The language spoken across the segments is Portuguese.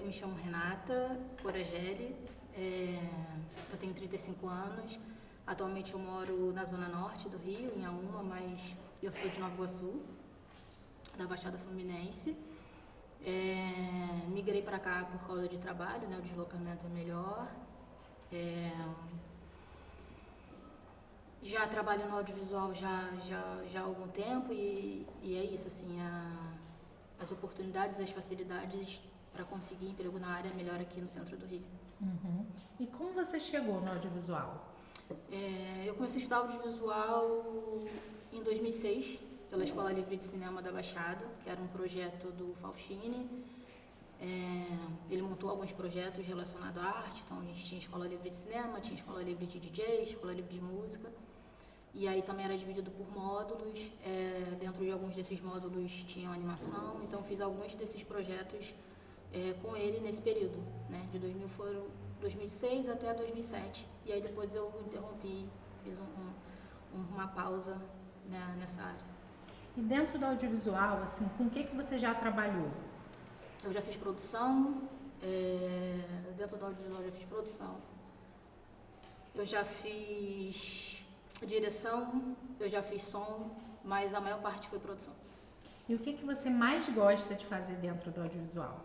me chamo Renata Coragelli, eu tenho 35 anos, atualmente eu moro na zona norte do Rio, em Auma, mas eu sou de Nova Iguaçu, da Baixada Fluminense. Migrei para cá por causa de trabalho, né? O deslocamento é melhor. Já trabalho no audiovisual já há algum tempo e é isso, assim, as oportunidades, as facilidades para conseguir emprego na área é melhor aqui no centro do Rio. Uhum. E como você chegou no audiovisual? Eu comecei a estudar audiovisual em 2006, pela Escola Livre de Cinema da Baixada, que era um projeto do Faustini. Ele montou alguns projetos relacionados à arte, então a gente tinha Escola Livre de Cinema, tinha Escola Livre de DJ, Escola Livre de Música. E aí também era dividido por módulos, dentro de alguns desses módulos tinham animação, então fiz alguns desses projetos com ele nesse período, né? De 2006 até 2007. E aí depois eu interrompi, fiz uma pausa, né, nessa área. E dentro do audiovisual, assim, com o que você já trabalhou? Eu já fiz produção, dentro do audiovisual eu já fiz produção. Eu já fiz direção, eu já fiz som, mas a maior parte foi produção. E o que você mais gosta de fazer dentro do audiovisual?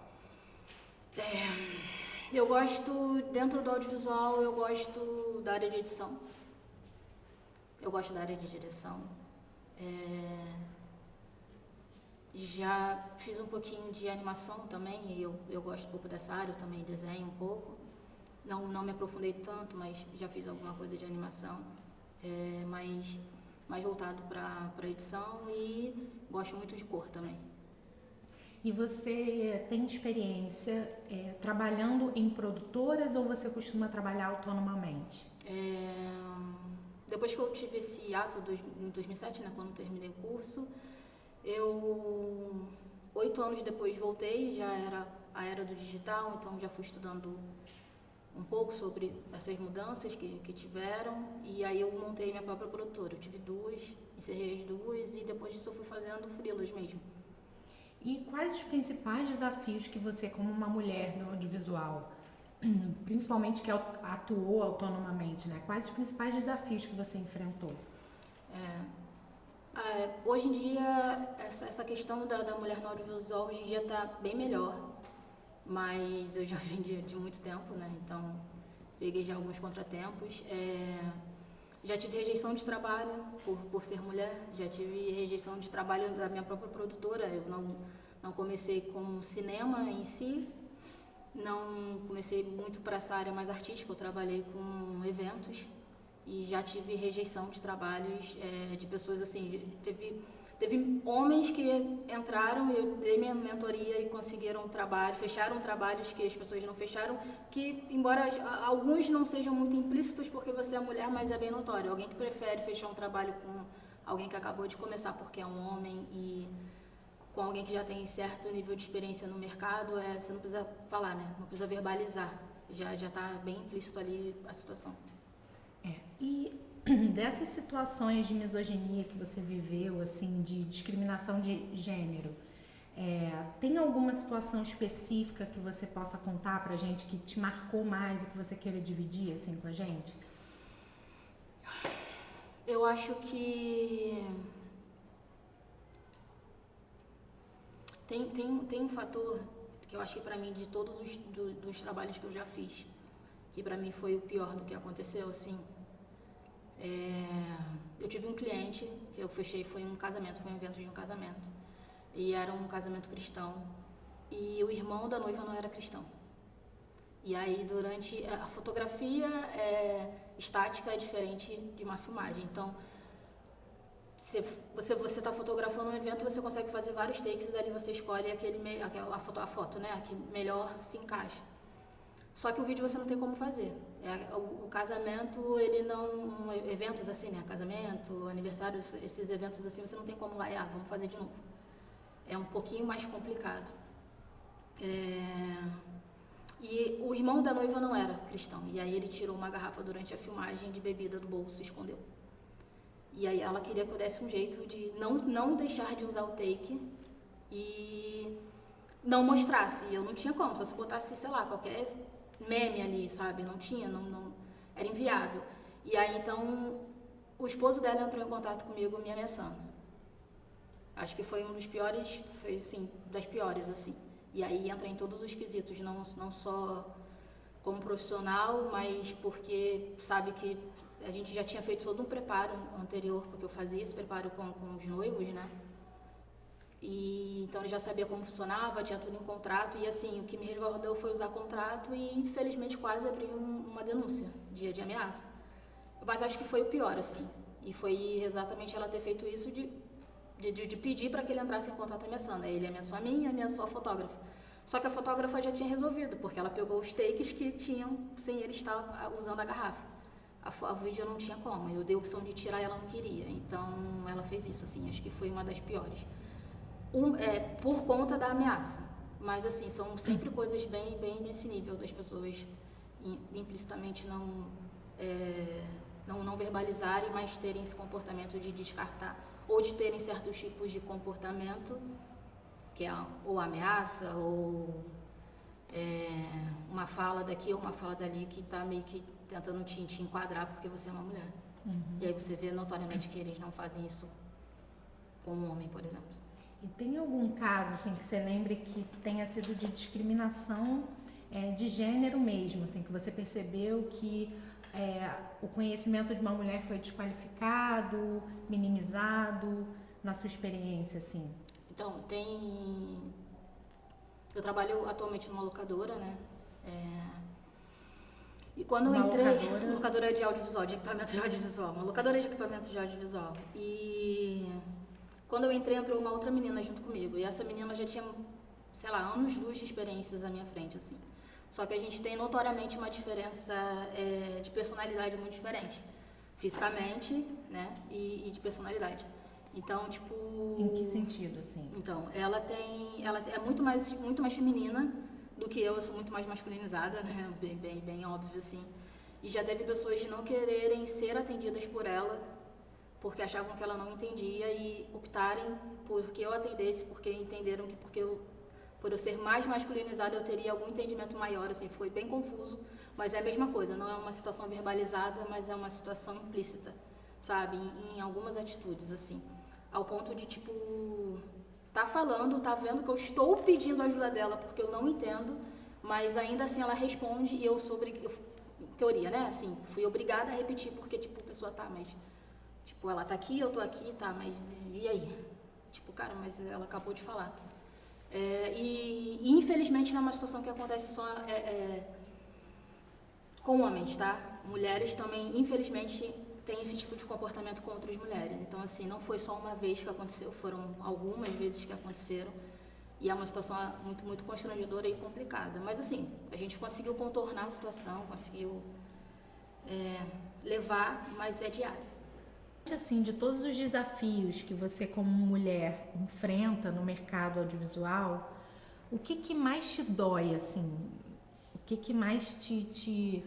Eu gosto, dentro do audiovisual, eu gosto da área de edição. Eu gosto da área de direção. Já fiz um pouquinho de animação também, e eu gosto um pouco dessa área, eu também desenho um pouco. Não me aprofundei tanto, mas já fiz alguma coisa de animação, mais voltado para edição, e gosto muito de cor também. E você tem experiência trabalhando em produtoras ou você costuma trabalhar autonomamente? Depois que eu tive esse ato em 2007, né, quando terminei o curso, 8 anos depois voltei, já era a era do digital, então já fui estudando um pouco sobre essas mudanças que tiveram, e aí eu montei minha própria produtora. Eu tive 2, encerrei as 2 e depois disso eu fui fazendo freelas mesmo. E quais os principais desafios que você, como uma mulher no audiovisual, principalmente que atuou autonomamente, né? Quais os principais desafios que você enfrentou? Hoje em dia, essa questão da mulher no audiovisual hoje em dia está bem melhor, mas eu já vim de muito tempo, né? Então peguei já alguns contratempos. Já tive rejeição de trabalho por ser mulher, já tive rejeição de trabalho da minha própria produtora. Eu não comecei com cinema em si, não comecei muito para essa área mais artística, eu trabalhei com eventos e já tive rejeição de trabalhos de pessoas assim. Teve homens que entraram, eu dei minha mentoria e conseguiram trabalho, fecharam trabalhos que as pessoas não fecharam, que embora alguns não sejam muito implícitos porque você é mulher, mas é bem notório. Alguém que prefere fechar um trabalho com alguém que acabou de começar porque é um homem e com alguém que já tem certo nível de experiência no mercado, você não precisa falar, né? Não precisa verbalizar, já está bem implícito ali a situação. E dessas situações de misoginia que você viveu, assim, de discriminação de gênero, tem alguma situação específica que você possa contar pra gente que te marcou mais e que você queira dividir, assim, com a gente? Eu acho que tem um fator que eu acho que pra mim, de todos dos trabalhos que eu já fiz, que pra mim foi o pior do que aconteceu, assim. Eu tive um cliente que eu fechei, foi um evento de um casamento, e era um casamento cristão, e o irmão da noiva não era cristão. E aí durante a fotografia estática é diferente de uma filmagem, então se você está fotografando um evento, você consegue fazer vários takes e ali você escolhe a foto, né, que melhor se encaixa. Só que o vídeo você não tem como fazer. O casamento, ele não... Eventos assim, né? Casamento, aniversário, esses eventos assim, você não tem como lá, vamos fazer de novo. É um pouquinho mais complicado. E o irmão da noiva não era cristão. E aí ele tirou uma garrafa durante a filmagem de bebida do bolso e escondeu. E aí ela queria que eu desse um jeito de não deixar de usar o take e não mostrasse. E eu não tinha como, só se botasse, sei lá, qualquer meme ali, sabe? Não tinha, era inviável. E aí, então, o esposo dela entrou em contato comigo me ameaçando. Acho que foi um dos piores, foi assim, das piores, assim. E aí entra em todos os quesitos, não só como profissional, mas porque sabe que a gente já tinha feito todo um preparo anterior, porque eu fazia esse preparo com os noivos, né? E então eu já sabia como funcionava, tinha tudo em contrato, e assim, o que me resguardou foi usar contrato e infelizmente quase abri uma denúncia de ameaça. Mas acho que foi o pior, assim. E foi exatamente ela ter feito isso de pedir para que ele entrasse em contato ameaçando. Aí ele ameaçou a mim e ameaçou a fotógrafa. Só que a fotógrafa já tinha resolvido, porque ela pegou os takes que tinham sem ele estar usando a garrafa. O vídeo eu não tinha como, eu dei a opção de tirar e ela não queria. Então ela fez isso, assim, acho que foi uma das piores. Por conta da ameaça. Mas assim, são sempre coisas bem nesse nível das pessoas implicitamente não verbalizarem, mas terem esse comportamento de descartar, ou de terem certos tipos de comportamento, que é ou ameaça, ou uma fala daqui ou uma fala dali que está meio que tentando te enquadrar porque você é uma mulher. E aí você vê notoriamente que eles não fazem isso com um homem, por exemplo. E tem algum caso, assim, que você lembre que tenha sido de discriminação de gênero mesmo, assim, que você percebeu que o conhecimento de uma mulher foi desqualificado, minimizado, na sua experiência, assim? Então, eu trabalho atualmente numa locadora, né? E quando eu entrei... Locadora de audiovisual, de equipamento de audiovisual. Uma locadora de equipamento de audiovisual. E quando eu entrei, entrou uma outra menina junto comigo. E essa menina já tinha, sei lá, anos-luz de experiências à minha frente, assim. Só que a gente tem notoriamente uma diferença de personalidade muito diferente. Fisicamente, né? E de personalidade. Então, tipo... Em que sentido, assim? Então, ela é muito mais feminina do que eu sou muito mais masculinizada, né? Bem óbvio, assim. E já teve pessoas de não quererem ser atendidas por ela, porque achavam que ela não entendia e optarem por que eu atendesse, porque entenderam que por eu ser mais masculinizada eu teria algum entendimento maior, assim, foi bem confuso, mas é a mesma coisa, não é uma situação verbalizada, mas é uma situação implícita, sabe, em algumas atitudes, assim, ao ponto de, tipo, tá falando, tá vendo que eu estou pedindo ajuda dela porque eu não entendo, mas ainda assim ela responde e eu em teoria, né, assim, fui obrigada a repetir, porque, tipo, a pessoa tá, mas... Tipo, ela tá aqui, eu tô aqui, tá, mas e aí? Tipo, cara, mas ela acabou de falar. E infelizmente não é uma situação que acontece só com homens, tá? Mulheres também, infelizmente, têm esse tipo de comportamento com outras mulheres. Então, assim, não foi só uma vez que aconteceu, foram algumas vezes que aconteceram. E é uma situação muito constrangedora e complicada. Mas, assim, a gente conseguiu contornar a situação, conseguiu levar, mas é diário. Assim, de todos os desafios que você como mulher enfrenta no mercado audiovisual, o que mais te dói, assim? O que mais te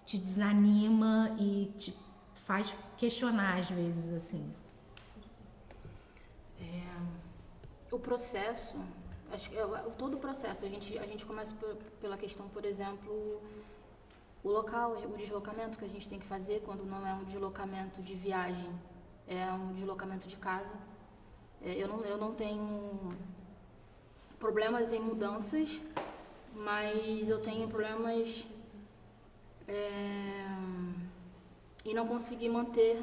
desanima e te faz questionar às vezes, assim? O processo, acho que todo o processo, a gente começa pela questão, por exemplo, o local, o deslocamento que a gente tem que fazer quando não é um deslocamento de viagem, é um deslocamento de casa. Eu não tenho problemas em mudanças, mas eu tenho problemas em não conseguir manter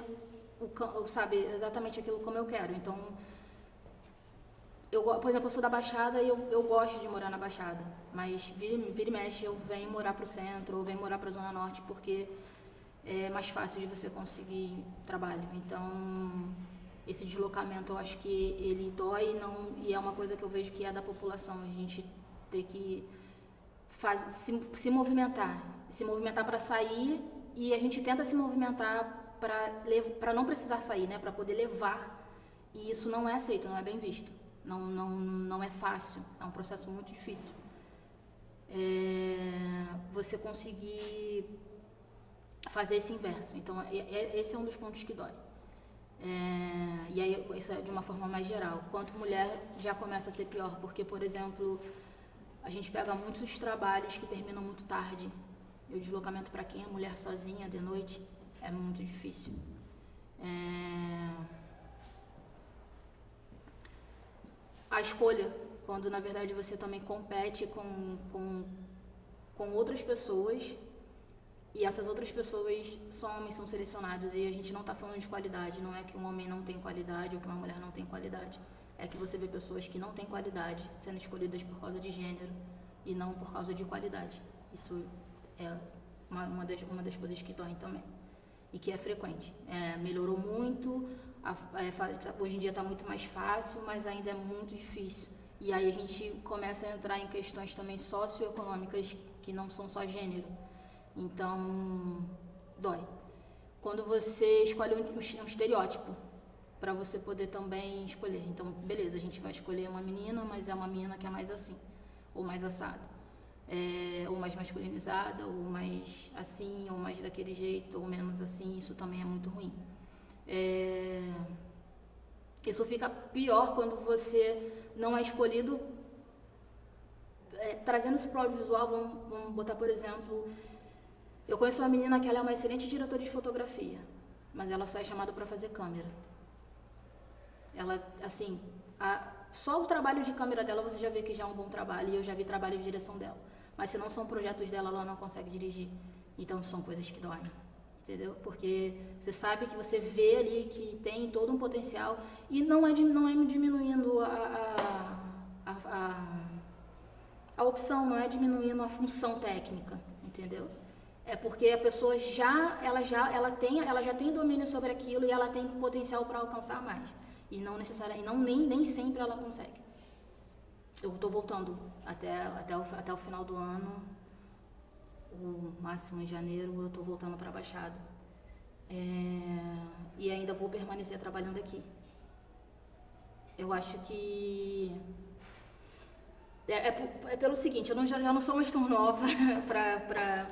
sabe, exatamente aquilo como eu quero. Então, por exemplo, eu sou da Baixada e eu gosto de morar na Baixada, mas vira e mexe eu venho morar pro centro ou venho morar pra Zona Norte porque é mais fácil de você conseguir trabalho. Então, esse deslocamento eu acho que ele dói e é uma coisa que eu vejo que é da população, a gente ter que se movimentar para sair e a gente tenta se movimentar para não precisar sair, né, para poder levar, e isso não é aceito, não é bem visto. Não é fácil, é um processo muito difícil. Você conseguir fazer esse inverso. Então, esse é um dos pontos que dói. E aí, isso é de uma forma mais geral. Quanto mulher, já começa a ser pior, porque, por exemplo, A gente pega muitos trabalhos que terminam muito tarde. E o deslocamento para quem é mulher sozinha de noite é muito difícil. A escolha, quando na verdade você também compete com outras pessoas, e essas outras pessoas são homens, são selecionados, e a gente não está falando de qualidade, não é que um homem não tem qualidade ou que uma mulher não tem qualidade. É que você vê pessoas que não têm qualidade sendo escolhidas por causa de gênero e não por causa de qualidade. Isso é uma das coisas que doem também e que é frequente. Melhorou muito, hoje em dia está muito mais fácil, mas ainda é muito difícil. E aí a gente começa a entrar em questões também socioeconômicas que não são só gênero. Então, dói. Quando você escolhe um estereótipo, para você poder também escolher. Então, beleza, a gente vai escolher uma menina, mas é uma menina que é mais assim, ou mais assado. Ou mais masculinizada, ou mais assim, ou mais daquele jeito, ou menos assim, isso também é muito ruim. Isso fica pior quando você não é escolhido. Trazendo isso para o audiovisual, vamos botar, por exemplo, eu conheço uma menina que ela é uma excelente diretora de fotografia, mas ela só é chamada para fazer câmera. Ela, assim, só o trabalho de câmera dela você já vê que já é um bom trabalho, e eu já vi trabalho de direção dela. Mas se não são projetos dela, ela não consegue dirigir. Então são coisas que doem, entendeu? Porque você sabe que você vê ali que tem todo um potencial, e não é diminuindo a opção, não é diminuindo a função técnica, entendeu? É porque a pessoa ela já tem domínio sobre aquilo e ela tem potencial para alcançar mais. E não necessariamente, nem sempre ela consegue. Eu estou voltando até o final do ano, o máximo em janeiro, eu estou voltando para a Baixada. E ainda vou permanecer trabalhando aqui. Eu acho que é pelo seguinte, eu já não sou mais tão nova para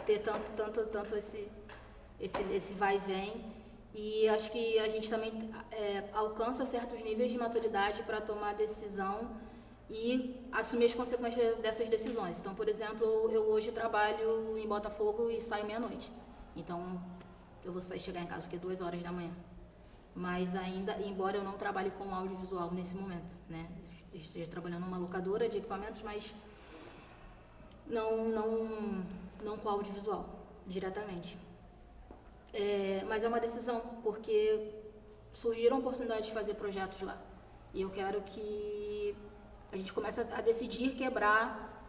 ter tanto esse vai e vem. E acho que a gente também alcança certos níveis de maturidade para tomar decisão e assumir as consequências dessas decisões. Então, por exemplo, eu hoje trabalho em Botafogo e saio meia-noite. Então, eu vou chegar em casa aqui 2 horas da manhã. Mas ainda, embora eu não trabalhe com audiovisual nesse momento, né? Esteja trabalhando numa locadora de equipamentos, mas não com audiovisual, diretamente. Mas é uma decisão, porque surgiram oportunidades de fazer projetos lá. E eu quero que a gente comece a decidir quebrar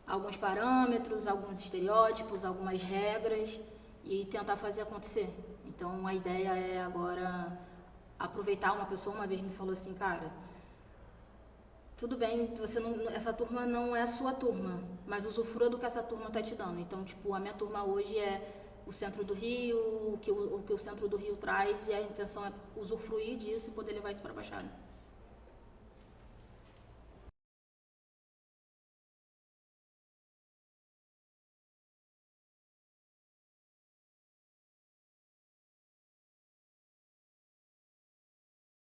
alguns parâmetros, alguns estereótipos, algumas regras e tentar fazer acontecer. Então a ideia é agora aproveitar. Uma pessoa uma vez me falou assim, cara, tudo bem, essa turma não é a sua turma, mas usufrua do que essa turma está te dando. Então, tipo, a minha turma hoje é o centro do Rio, o que o centro do Rio traz, e a intenção é usufruir disso e poder levar isso para a Baixada.